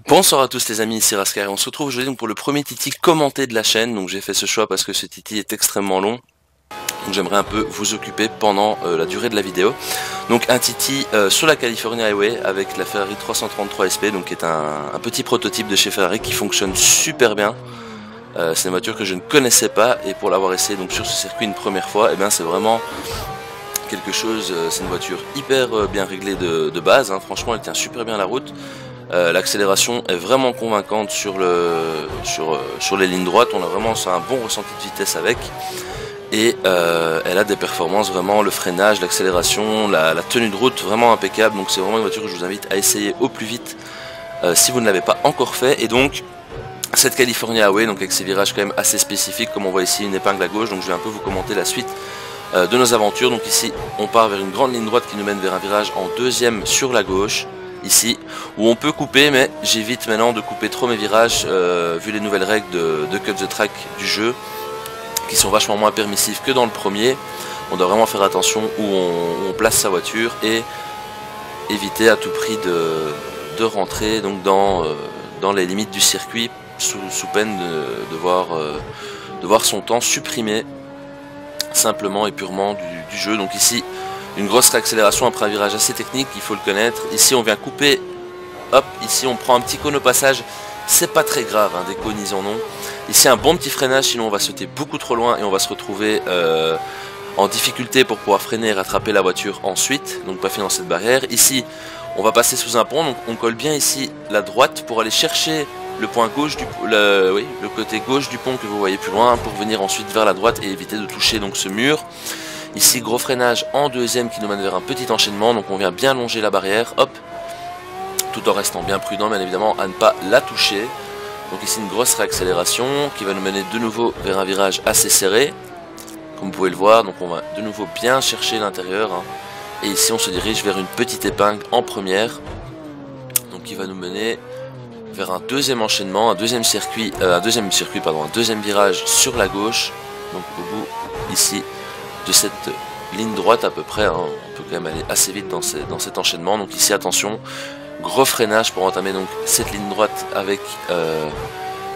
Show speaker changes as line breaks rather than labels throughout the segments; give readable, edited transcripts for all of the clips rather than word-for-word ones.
Bonsoir à tous les amis, ici Raskar et on se retrouve aujourd'hui donc pour le premier Titi commenté de la chaîne. Donc j'ai fait ce choix parce que ce Titi est extrêmement long. Donc j'aimerais un peu vous occuper pendant la durée de la vidéo. Donc un Titi sur la California Highway avec la Ferrari 333 SP, donc qui est un petit prototype de chez Ferrari qui fonctionne super bien. C'est une voiture que je ne connaissais pas et pour l'avoir essayé donc sur ce circuit une première fois, et bien c'est vraiment quelque chose, c'est une voiture hyper bien réglée de base, hein. Franchement elle tient super bien la route. L'accélération est vraiment convaincante sur les lignes droites, on a vraiment un bon ressenti de vitesse avec. Et elle a des performances vraiment, le freinage, l'accélération, la tenue de route vraiment impeccable. Donc c'est vraiment une voiture que je vous invite à essayer au plus vite si vous ne l'avez pas encore fait. Et donc cette California Highway, donc avec ses virages quand même assez spécifiques, comme on voit ici une épingle à gauche. Donc je vais un peu vous commenter la suite de nos aventures. Donc ici on part vers une grande ligne droite qui nous mène vers un virage en deuxième sur la gauche. Ici où on peut couper, mais j'évite maintenant de couper trop mes virages vu les nouvelles règles de cut the track du jeu qui sont vachement moins permissifs que dans le premier. On doit vraiment faire attention où on place sa voiture et éviter à tout prix de rentrer donc dans les limites du circuit sous peine de voir son temps supprimé simplement et purement du jeu. Donc ici une grosse réaccélération après un virage assez technique, il faut le connaître. Ici on vient couper, hop, ici on prend un petit cône au passage, c'est pas très grave, hein, des cônes ils en ont. Ici un bon petit freinage, sinon on va sauter beaucoup trop loin et on va se retrouver en difficulté pour pouvoir freiner et rattraper la voiture ensuite, donc pas dans cette barrière. Ici on va passer sous un pont, donc on colle bien ici la droite pour aller chercher le point gauche le côté gauche du pont que vous voyez plus loin, pour venir ensuite vers la droite et éviter de toucher donc ce mur. Ici gros freinage en deuxième qui nous mène vers un petit enchaînement, donc on vient bien longer la barrière, hop, tout en restant bien prudent bien évidemment à ne pas la toucher. Donc ici une grosse réaccélération qui va nous mener de nouveau vers un virage assez serré, comme vous pouvez le voir. Donc on va de nouveau bien chercher l'intérieur, hein. Et ici on se dirige vers une petite épingle en première, donc qui va nous mener vers un deuxième enchaînement, un deuxième virage sur la gauche. Donc au bout ici de cette ligne droite à peu près, hein, on peut quand même aller assez vite dans cet enchaînement. Donc ici attention, gros freinage pour entamer donc cette ligne droite avec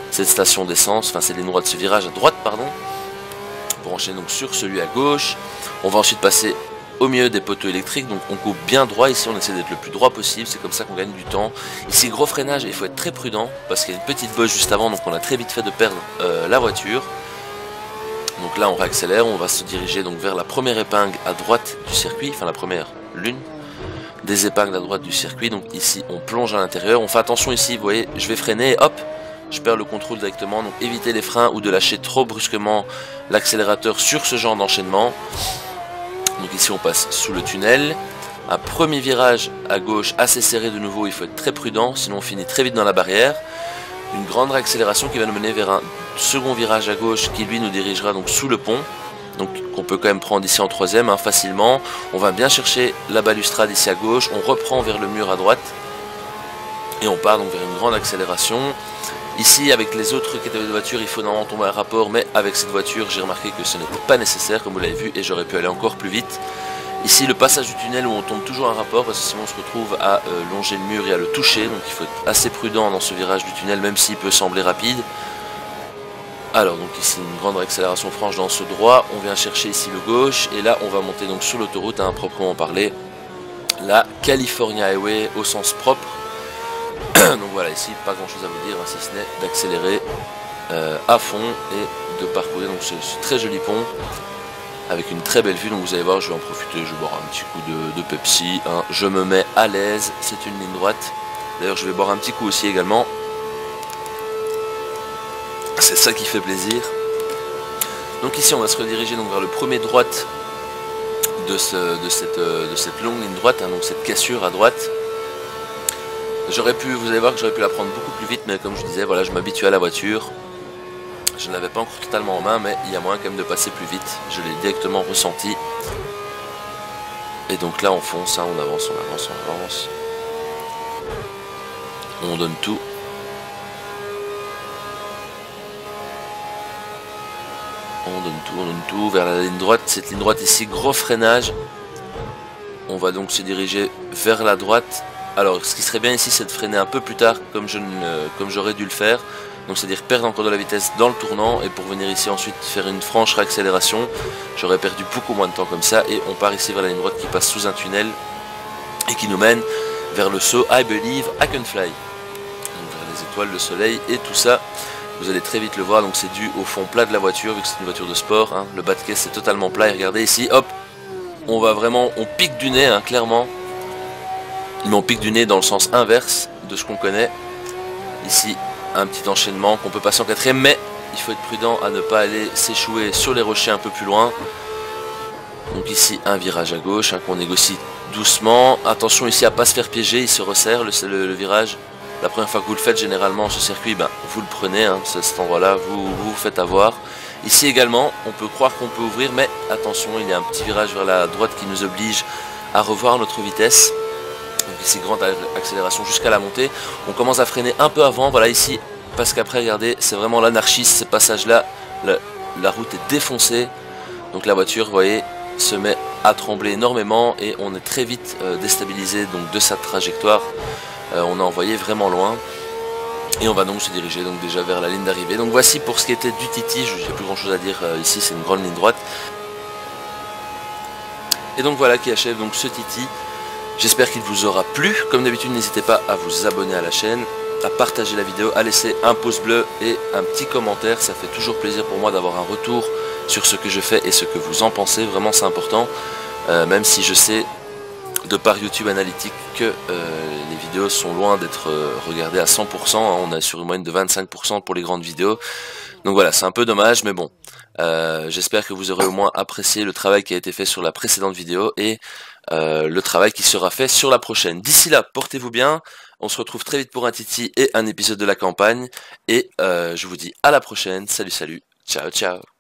cette station d'essence, enfin cette ligne droite, ce virage à droite pardon, pour enchaîner donc sur celui à gauche. On va ensuite passer au milieu des poteaux électriques, donc on coupe bien droit ici, on essaie d'être le plus droit possible, c'est comme ça qu'on gagne du temps. Ici gros freinage et il faut être très prudent parce qu'il y a une petite bosse juste avant, donc on a très vite fait de perdre la voiture. Donc là on réaccélère, on va se diriger donc vers la première épingle à droite du circuit, enfin la première, l'une des épingles à droite du circuit. Donc ici on plonge à l'intérieur, on fait attention ici, vous voyez, je vais freiner et hop, je perds le contrôle directement. Donc évitez les freins ou de lâcher trop brusquement l'accélérateur sur ce genre d'enchaînement. Donc ici on passe sous le tunnel, un premier virage à gauche assez serré de nouveau, il faut être très prudent sinon on finit très vite dans la barrière. Une grande réaccélération qui va nous mener vers un second virage à gauche qui lui nous dirigera donc sous le pont, donc qu'on peut quand même prendre ici en troisième, hein, facilement. On va bien chercher la balustrade ici à gauche, on reprend vers le mur à droite et on part donc vers une grande accélération. Ici avec les autres catégories de voitures il faut normalement tomber à rapport, mais avec cette voiture j'ai remarqué que ce n'était pas nécessaire comme vous l'avez vu et j'aurais pu aller encore plus vite. Ici le passage du tunnel où on tombe toujours à rapport parce que sinon on se retrouve à longer le mur et à le toucher, donc il faut être assez prudent dans ce virage du tunnel même s'il peut sembler rapide. Alors donc ici une grande accélération franche dans ce droit, on vient chercher ici le gauche et là on va monter donc sur l'autoroute à proprement parler, la California Highway au sens propre. Donc voilà, ici pas grand chose à vous dire, hein, si ce n'est d'accélérer à fond et de parcourir donc ce très joli pont avec une très belle vue. Donc vous allez voir, je vais en profiter, je vais boire un petit coup de Pepsi, hein. Je me mets à l'aise, c'est une ligne droite, d'ailleurs je vais boire un petit coup aussi également, c'est ça qui fait plaisir. Donc ici on va se rediriger donc vers le premier droite de cette longue ligne droite, hein, donc cette cassure à droite. Vous allez voir que j'aurais pu la prendre beaucoup plus vite, mais comme je disais, voilà, je m'habitue à la voiture. Je ne l'avais pas encore totalement en main, mais il y a moyen quand même de passer plus vite. Je l'ai directement ressenti. Et donc là on fonce, hein, on avance, on avance, on avance. On donne tout. On donne tout vers la ligne droite. Cette ligne droite ici, gros freinage. On va donc se diriger vers la droite Alors ce qui serait bien ici c'est de freiner un peu plus tard comme j'aurais dû le faire. Donc c'est-à-dire perdre encore de la vitesse dans le tournant et pour venir ici ensuite faire une franche réaccélération. J'aurais perdu beaucoup moins de temps comme ça et on part ici vers la ligne droite qui passe sous un tunnel et qui nous mène vers le saut I Believe I Can Fly. Donc vers les étoiles, le soleil et tout ça. Vous allez très vite le voir, donc c'est dû au fond plat de la voiture vu que c'est une voiture de sport. Hein. Le bas de caisse est totalement plat et regardez ici, hop, on pique du nez hein, clairement. Mais on pique du nez dans le sens inverse de ce qu'on connaît. Ici, un petit enchaînement qu'on peut passer en quatrième, mais il faut être prudent à ne pas aller s'échouer sur les rochers un peu plus loin. Donc ici, un virage à gauche hein, qu'on négocie doucement. Attention ici à ne pas se faire piéger, il se resserre le virage. La première fois que vous le faites, généralement, ce circuit, ben, vous le prenez, hein, cet endroit-là, vous faites avoir. Ici également, on peut croire qu'on peut ouvrir, mais attention, il y a un petit virage vers la droite qui nous oblige à revoir notre vitesse. Donc ici grande accélération jusqu'à la montée. On commence à freiner un peu avant, voilà ici, parce qu'après regardez, c'est vraiment l'anarchie, ce passage là, la route est défoncée. Donc la voiture, vous voyez, se met à trembler énormément et on est très vite déstabilisé donc, de sa trajectoire. On a envoyé vraiment loin. Et on va donc se diriger donc déjà vers la ligne d'arrivée. Donc voici pour ce qui était du Titi, je n'ai plus grand chose à dire ici, c'est une grande ligne droite. Et donc voilà qui achève donc ce Titi. J'espère qu'il vous aura plu. Comme d'habitude, n'hésitez pas à vous abonner à la chaîne, à partager la vidéo, à laisser un pouce bleu et un petit commentaire. Ça fait toujours plaisir pour moi d'avoir un retour sur ce que je fais et ce que vous en pensez. Vraiment, c'est important. Même si je sais, de par YouTube Analytics, que les vidéos sont loin d'être regardées à 100%. Hein. On est sur une moyenne de 25% pour les grandes vidéos. Donc voilà, c'est un peu dommage, mais bon. J'espère que vous aurez au moins apprécié le travail qui a été fait sur la précédente vidéo et le travail qui sera fait sur la prochaine. D'ici là, portez-vous bien, on se retrouve très vite pour un Titi et un épisode de la campagne, et je vous dis à la prochaine, salut, ciao, ciao.